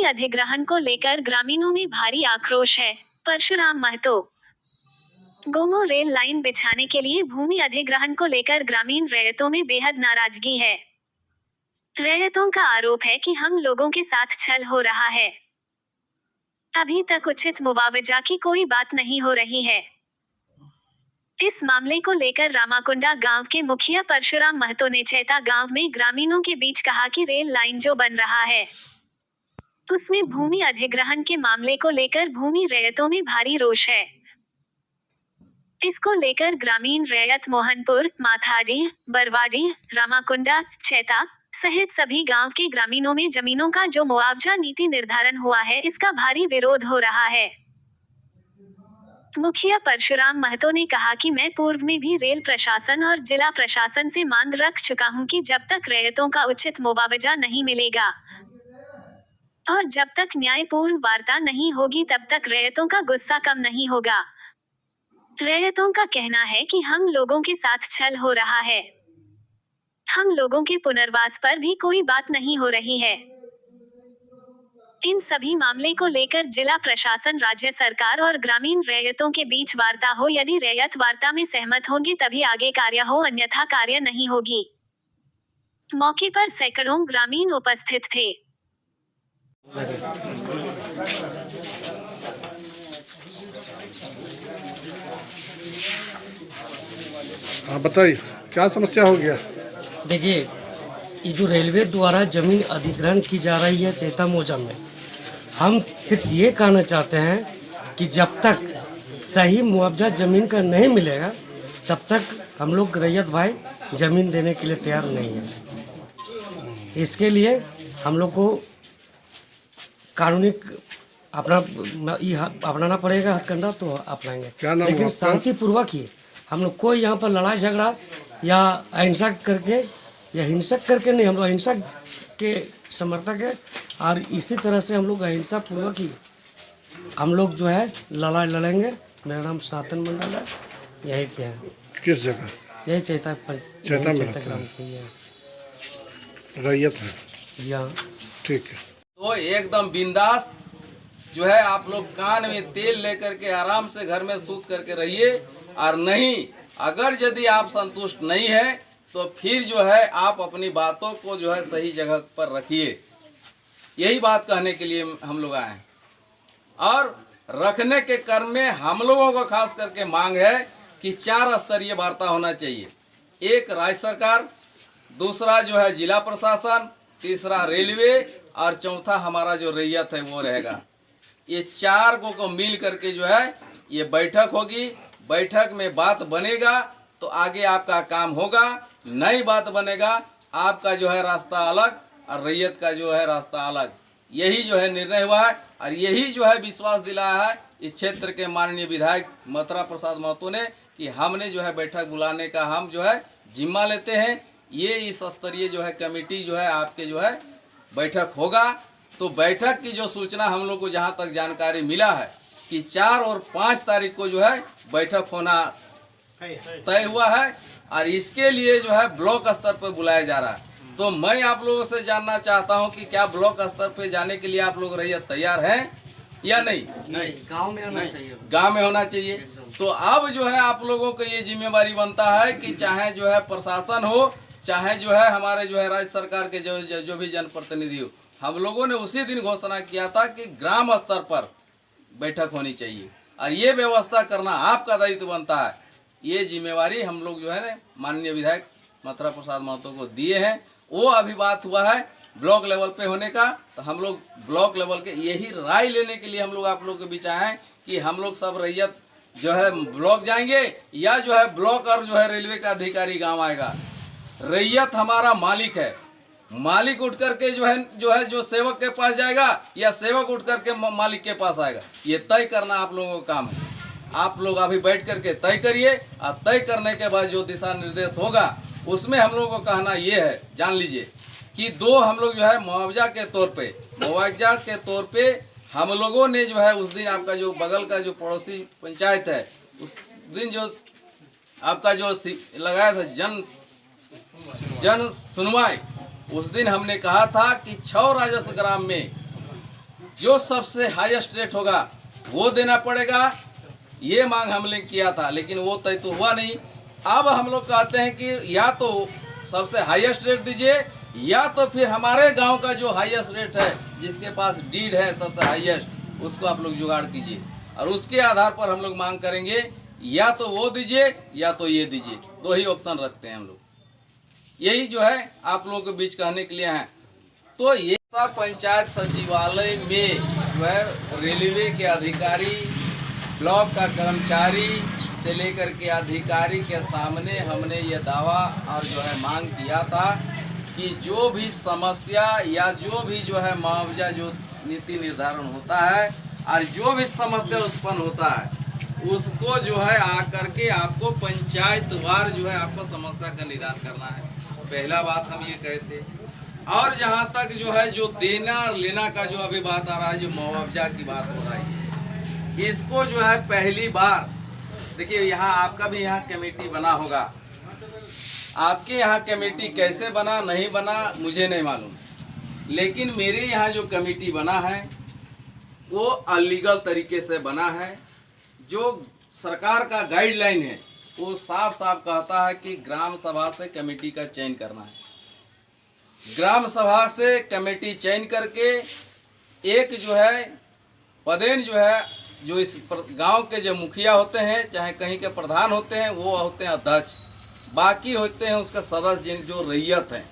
अधिग्रहण को लेकर ग्रामीणों में भारी आक्रोश है। परशुराम महतो। गोमो रेल लाइन बिछाने के लिए भूमि अधिग्रहण को लेकर ग्रामीण रैयतों में बेहद नाराजगी है। रैयतों का आरोप है कि हम लोगों के साथ छल हो रहा है। अभी तक उचित मुआवजा की कोई बात नहीं हो रही है। इस मामले को लेकर रामाकुंडा गांव के मुखिया परशुराम महतो ने चैता गांव में ग्रामीणों के बीच कहा कि रेल लाइन जो बन रहा है उसमें भूमि अधिग्रहण के मामले को लेकर भूमि रैयतों में भारी रोष है। इसको लेकर ग्रामीण रैयत मोहनपुर, माथाडी, बरवाडी, रामाकुंडा, चैता सहित सभी गांव के ग्रामीणों में जमीनों का जो मुआवजा नीति निर्धारण हुआ है इसका भारी विरोध हो रहा है। मुखिया परशुराम महतो ने कहा कि मैं पूर्व में भी रेल प्रशासन और जिला प्रशासन से मांग रख चुका हूं कि जब तक रैयतों का उचित मुआवजा नहीं मिलेगा और जब तक न्यायपूर्ण वार्ता नहीं होगी तब तक रैयतों का गुस्सा कम नहीं होगा। रैयतों का कहना है कि हम लोगों के साथ छल हो रहा है। हम लोगों के पुनर्वास पर भी कोई बात नहीं हो रही है। इन सभी मामले को लेकर जिला प्रशासन, राज्य सरकार और ग्रामीण रैयतों के बीच वार्ता हो। यदि रैयत वार्ता में सहमत होंगे तभी आगे कार्य हो, अन्यथा कार्य नहीं होगी। मौके पर सैकड़ों ग्रामीण उपस्थित थे। हाँ बताइए, क्या समस्या हो गया? देखिए, ये जो रेलवे द्वारा जमीन अधिग्रहण की जा रही है चैता मौजा में, हम सिर्फ ये कहना चाहते हैं कि जब तक सही मुआवजा ज़मीन का नहीं मिलेगा तब तक हम लोग रैयत भाई ज़मीन देने के लिए तैयार नहीं है। इसके लिए हम लोग को कानूनी अपनाना पड़ेगा, हथकंडा तो अपनाएंगे, लेकिन शांतिपूर्वक ही। हम लोग कोई यहाँ पर लड़ाई झगड़ा या अहिंसा करके या हिंसक करके नहीं, हम लोग अहिंसा के समर्थक है और इसी तरह से हम लोग अहिंसा पूर्वक ही हम लोग जो है लड़ाई लड़ेंगे। मेरा नाम सनातन मंडल है, यही क्या है। किस जगह? यही चैता ग्राम की है, रैयत है। जी हाँ, ठीक है। तो एकदम बिंदास जो है आप लोग कान में तेल लेकर के आराम से घर में सूत करके रहिए। और नहीं, अगर यदि आप संतुष्ट नहीं है तो फिर जो है आप अपनी बातों को जो है सही जगह पर रखिए। यही बात कहने के लिए हम लोग आए हैं। और रखने के क्रम में हम लोगों को खास करके मांग है कि 4 स्तरीय वार्ता होना चाहिए। एक राज्य सरकार, दूसरा जो है जिला प्रशासन, तीसरा रेलवे और चौथा हमारा जो रैयत है वो रहेगा। ये 4 को मिल करके जो है ये बैठक होगी। बैठक में बात बनेगा तो आगे आपका काम होगा, नई बात बनेगा आपका जो है रास्ता अलग और रैयत का जो है रास्ता अलग। यही जो है निर्णय हुआ है और यही जो है विश्वास दिलाया है इस क्षेत्र के माननीय विधायक मथुरा प्रसाद महतो ने कि हमने जो है बैठक बुलाने का हम जो है जिम्मा लेते हैं। ये इस स्तरीय जो है कमेटी जो है आपके जो है बैठक होगा। तो बैठक की जो सूचना हम लोग को जहाँ तक जानकारी मिला है कि 4 और 5 तारीख को जो है बैठक होना तय हुआ है और इसके लिए जो है ब्लॉक स्तर पर बुलाया जा रहा है। तो मैं आप लोगों से जानना चाहता हूं कि क्या ब्लॉक स्तर पर जाने के लिए आप लोग रैयत तैयार हैं या नहीं? नहीं, गांव में होना चाहिए। गांव में होना चाहिए। तो अब जो है आप लोगों को ये जिम्मेवारी बनता है कि चाहे जो है प्रशासन हो, चाहे जो है हमारे जो है राज्य सरकार के जो भी जनप्रतिनिधि हो, हम लोगों ने उसी दिन घोषणा किया था कि ग्राम स्तर पर बैठक होनी चाहिए और ये व्यवस्था करना आपका दायित्व बनता है। ये जिम्मेवारी हम लोग जो है ना माननीय विधायक मथुरा प्रसाद महतो को दिए हैं। वो अभी बात हुआ है ब्लॉक लेवल पे होने का, तो हम लोग ब्लॉक लेवल के यही राय लेने के लिए हम लोग आप लोग के बीच आए हैं कि हम लोग सब रैयत जो है ब्लॉक जाएंगे या जो है ब्लॉक और जो है रेलवे का अधिकारी गाँव आएगा। रैयत हमारा मालिक है, मालिक उठ करके जो सेवक के पास जाएगा या सेवक उठ करके मालिक के पास आएगा, ये तय करना आप लोगों का काम है। आप लोग अभी बैठ करके तय करिए और तय करने के बाद जो दिशा निर्देश होगा उसमें हम लोगों को कहना ये है, जान लीजिए कि 2 हम लोग जो है मुआवजा के तौर पे हम लोगों ने जो है उस दिन आपका जो बगल का जो पड़ोसी पंचायत है उस दिन जो आपका जो लगाया था जन सुनवाई, उस दिन हमने कहा था कि 6 राजस्व ग्राम में जो सबसे हाईएस्ट रेट होगा वो देना पड़ेगा। ये मांग हमने किया था, लेकिन वो तय तो हुआ नहीं। अब हम लोग कहते हैं कि या तो सबसे हाईएस्ट रेट दीजिए, या तो फिर हमारे गांव का जो हाईएस्ट रेट है, जिसके पास डीड है सबसे हाईएस्ट, उसको आप लोग जुगाड़ कीजिए। और उसके आधार पर हम लोग मांग करेंगे, या तो वो दीजिए या तो ये दीजिए। 2 ही ऑप्शन रखते हैं हम लोग। यही जो है आप लोगों के बीच कहने के लिए है। तो ये सब पंचायत सचिवालय में जो है रेलवे के अधिकारी, ब्लॉक का कर्मचारी से लेकर के अधिकारी के सामने हमने ये दावा और जो है मांग किया था कि जो भी समस्या या जो भी जो है मुआवजा जो नीति निर्धारण होता है और जो भी समस्या उत्पन्न होता है, उसको जो है आकर के आपको पंचायत वार जो है आपको समस्या का निदान करना है। पहला बात हम ये कहते। और जहाँ तक जो है जो देना और लेना का जो अभी बात आ रहा है, जो मुआवजा की बात हो रही है, इसको जो है पहली बार देखिए, यहाँ आपका भी यहाँ कमेटी बना होगा। आपके यहाँ कमेटी कैसे बना नहीं बना मुझे नहीं मालूम, लेकिन मेरे यहाँ जो कमेटी बना है वो अलीगल तरीके से बना है। जो सरकार का गाइडलाइन है वो साफ साफ कहता है कि ग्राम सभा से कमेटी का चयन करना है। ग्राम सभा से कमेटी चयन करके एक जो है पदेन जो है जो इस गांव के जो मुखिया होते हैं, चाहे कहीं के प्रधान होते हैं, वो होते हैं अध्यक्ष। बाकी होते हैं उसका सदस्य, जिन जो रैयत हैं,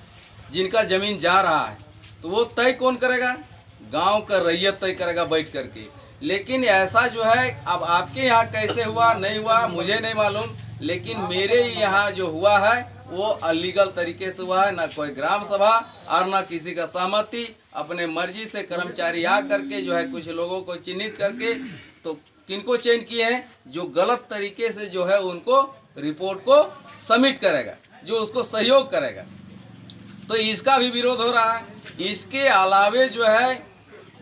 जिनका ज़मीन जा रहा है, तो वो तय कौन करेगा? गांव का रैयत तय करेगा बैठ करके। लेकिन ऐसा जो है, अब आपके यहाँ कैसे हुआ नहीं हुआ मुझे नहीं मालूम, लेकिन मेरे यहाँ जो हुआ है वो अलीगल तरीके से हुआ है। ना कोई ग्राम सभा और ना किसी का सहमति, अपने मर्जी से कर्मचारी आ करके जो है कुछ लोगों को चिन्हित करके, तो किनको चयन किए हैं? जो गलत तरीके से जो है उनको रिपोर्ट को सबमिट करेगा, जो उसको सहयोग करेगा। तो इसका भी विरोध हो रहा है। इसके अलावे जो है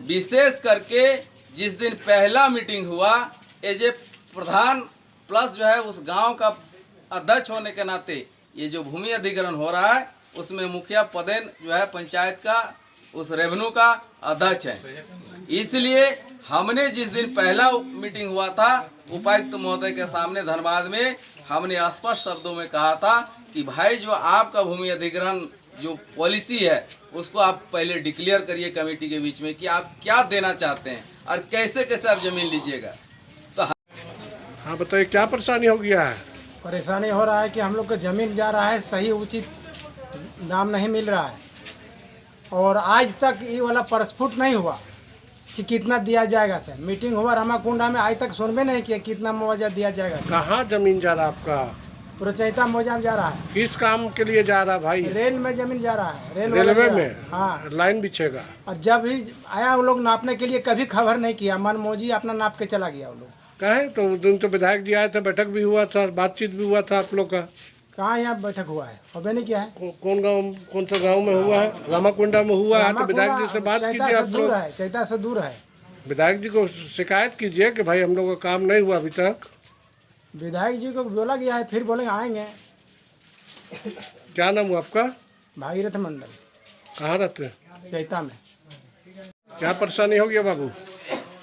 विशेष करके जिस दिन पहला मीटिंग हुआ, एज ए प्रधान प्लस जो है उस गांव का अध्यक्ष होने के नाते ये जो भूमि अधिग्रहण हो रहा है उसमें मुखिया पदेन जो है पंचायत का उस रेवेन्यू का अध्यक्ष है। इसलिए हमने जिस दिन पहला मीटिंग हुआ था उपायुक्त महोदय के सामने धनबाद में, हमने स्पष्ट शब्दों में कहा था कि भाई जो आपका भूमि अधिग्रहण जो पॉलिसी है उसको आप पहले डिक्लेयर करिए कमेटी के बीच में कि आप क्या देना चाहते हैं और कैसे कैसे आप जमीन लीजिएगा। तो हाँ बताइए, क्या परेशानी हो गया है? परेशानी हो रहा है कि हम लोग का ज़मीन जा रहा है, सही उचित दाम नहीं मिल रहा है, और आज तक ये वाला प्रस्फुट नहीं हुआ कि कितना दिया जाएगा। सर मीटिंग हुआ रामाकुंडा में, आज तक सुनबे नहीं किया कितना मुआवजा दिया जाएगा। कहाँ जमीन जा रहा है आपका? पूरा चैता मौजा में जा रहा है। किस काम के लिए जा रहा है भाई? रेल में जमीन जा रहा है, रेलवे में? हाँ, लाइन बिछेगा। और जब भी आया वो लोग नापने के लिए कभी खबर नहीं किया, मनमोजी अपना नाप के चला गया वो लोग। कहे तो उस दिन तो विधायक जी आए थे, बैठक भी हुआ था, बातचीत भी हुआ था आप लोग का। कहाँ यहाँ बैठक हुआ है? होबे नहीं किया है। कौन गांव, कौन सा गांव में हुआ है? रामाकुंडा में हुआ है। तो विधायक जी से बात कीजिए आप लोग। चैता से दूर है। विधायक जी को शिकायत कीजिए कि भाई हम लोग का काम नहीं हुआ अभी तक। विधायक जी को बोला गया है, फिर बोलेंगे आएंगे। क्या नाम हुआ आपका? भागीरथ मंडल। कहाँ रहते हैं? चैता में। क्या परेशानी हो गया बाबू?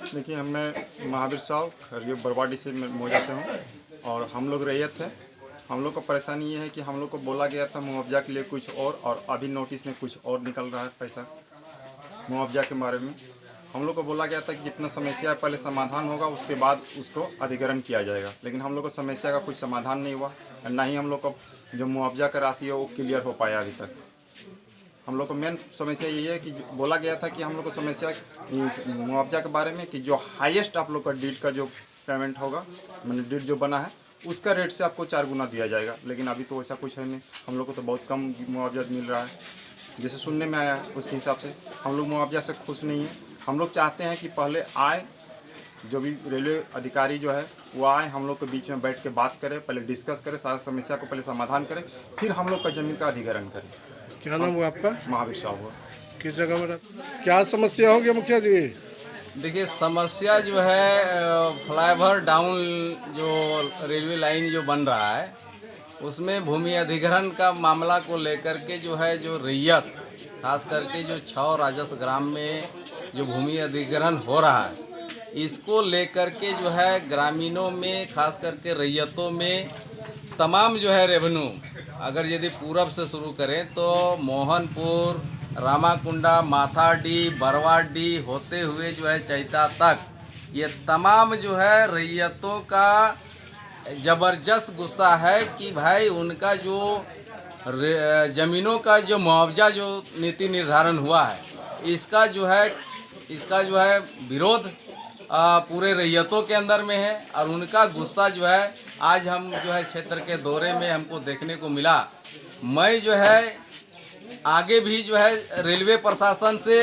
देखिए, मैं महावीर साहब खरियो बरवाडी से मौजा से हूँ, और हम लोग रैयत है। हम लोग को परेशानी ये है कि हम लोग को बोला गया था मुआवजा के लिए कुछ और अभी नोटिस में कुछ और निकल रहा है पैसा मुआवजा के बारे में। हम लोग को बोला गया था कि जितना समस्या पहले समाधान होगा उसके बाद उसको अधिग्रहण किया जाएगा, लेकिन हम लोग को समस्या का कुछ समाधान नहीं हुआ, ना ही हम लोग को जो मुआवजा का राशि है वो क्लियर हो पाया अभी तक। हम लोग को मेन समस्या यही है कि बोला गया था कि हम लोग को समस्या मुआवजा के बारे में कि जो हाईएस्ट आप लोग का डीड का जो पेमेंट होगा, मैंने डीड जो बना है उसका रेट से आपको 4 गुना दिया जाएगा, लेकिन अभी तो वैसा कुछ है नहीं। हम लोग को तो बहुत कम मुआवजा मिल रहा है, जैसे सुनने में आया है उसके हिसाब से हम लोग मुआवजा से खुश नहीं हैं। हम लोग चाहते हैं कि पहले आए, जो भी रेलवे अधिकारी जो है वो आए, हम लोग के बीच में बैठ के बात करें, पहले डिस्कस करें, सारा समस्या को पहले समाधान करें, फिर हम लोग का ज़मीन का अधिग्रहण करें। क्या नाम हुआ आपका? महावीर साहब हुआ। किस जगह में रहते? क्या समस्या हो गया मुखिया जी? देखिए, समस्या जो है फ्लाईओवर डाउन जो रेलवे लाइन जो बन रहा है उसमें भूमि अधिग्रहण का मामला को लेकर के जो है जो रैयत खास करके जो 6 राजस्व ग्राम में जो भूमि अधिग्रहण हो रहा है, इसको लेकर के जो है ग्रामीणों में, खास करके रैयतों में, तमाम जो है रेवेन्यू, अगर यदि पूरब से शुरू करें तो मोहनपुर, रामाकुंडा, माथाडी, बरवाडी होते हुए जो है चैता तक, ये तमाम जो है रैयतों का ज़बरदस्त गुस्सा है कि भाई उनका जो ज़मीनों का जो मुआवजा जो नीति निर्धारण हुआ है, इसका जो है विरोध पूरे रैयतों के अंदर में है। और उनका गुस्सा जो है आज हम जो है क्षेत्र के दौरे में हमको देखने को मिला। मैं जो है आगे भी जो है रेलवे प्रशासन से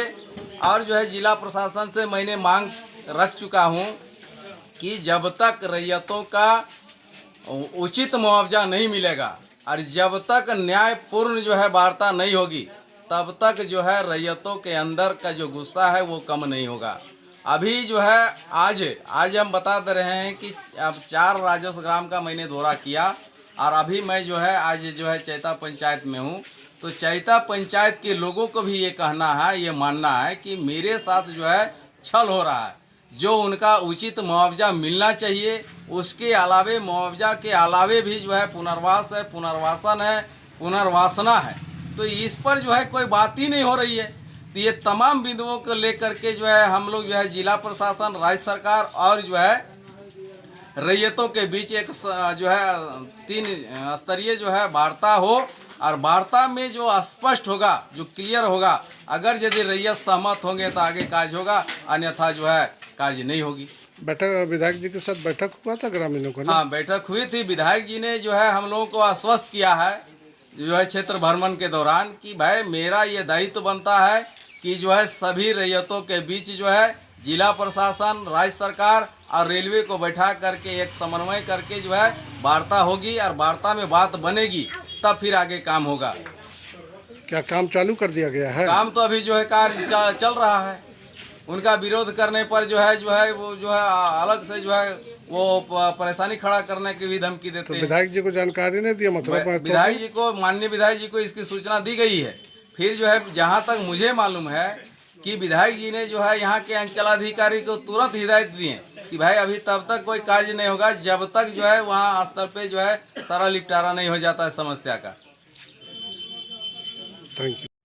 और जो है जिला प्रशासन से मैंने मांग रख चुका हूँ कि जब तक रैयतों का उचित मुआवजा नहीं मिलेगा और जब तक न्यायपूर्ण जो है वार्ता नहीं होगी, तब तक जो है रैयतों के अंदर का जो गुस्सा है वो कम नहीं होगा। अभी जो है आज हम बता दे रहे हैं कि अब 4 राजस्व ग्राम का मैंने दौरा किया और अभी मैं जो है आज जो है चैता पंचायत में हूँ। तो चैता पंचायत के लोगों को भी ये कहना है, ये मानना है कि मेरे साथ जो है छल हो रहा है। जो उनका उचित मुआवजा मिलना चाहिए, उसके अलावे मुआवजा के अलावे भी जो है पुनर्वास है, पुनर्वासन है, पुनर्वासना है, तो इस पर जो है कोई बात ही नहीं हो रही है। तो ये तमाम बिंदुओं को लेकर के जो है हम लोग जो है जिला प्रशासन, राज्य सरकार और जो है रैयतों के बीच एक जो है 3 स्तरीय जो है वार्ता हो, और वार्ता में जो स्पष्ट होगा, जो क्लियर होगा, अगर यदि रैयत सहमत होंगे तो आगे कार्य होगा, अन्यथा जो है कार्य नहीं होगी। बैठक विधायक जी के साथ बैठक हुआ था ग्रामीणों को? हाँ, बैठक हुई थी। विधायक जी ने जो है हम लोगों को आश्वस्त किया है जो है क्षेत्र भ्रमण के दौरान कि भाई मेरा ये दायित्व बनता है कि जो है सभी रैयतों के बीच जो है जिला प्रशासन, राज्य सरकार और रेलवे को बैठा करके एक समन्वय करके जो है वार्ता होगी, और वार्ता में बात बनेगी तब फिर आगे काम होगा। क्या काम चालू कर दिया गया है? काम तो अभी जो है कार्य चल रहा है। उनका विरोध करने पर जो है वो जो है अलग से जो है वो परेशानी खड़ा करने की भी धमकी देते हैं। विधायक जी को जानकारी नहीं दी? मतलब विधायक जी को, माननीय विधायक जी को इसकी सूचना दी गई है। फिर जो है जहाँ तक मुझे मालूम है कि विधायक जी ने जो है यहाँ के अंचलाधिकारी को तुरंत हिदायत दी है कि भाई अभी तब तक कोई कार्य नहीं होगा जब तक जो है वहाँ स्तर पे जो है सारा निपटारा नहीं हो जाता है समस्या का। Thank you.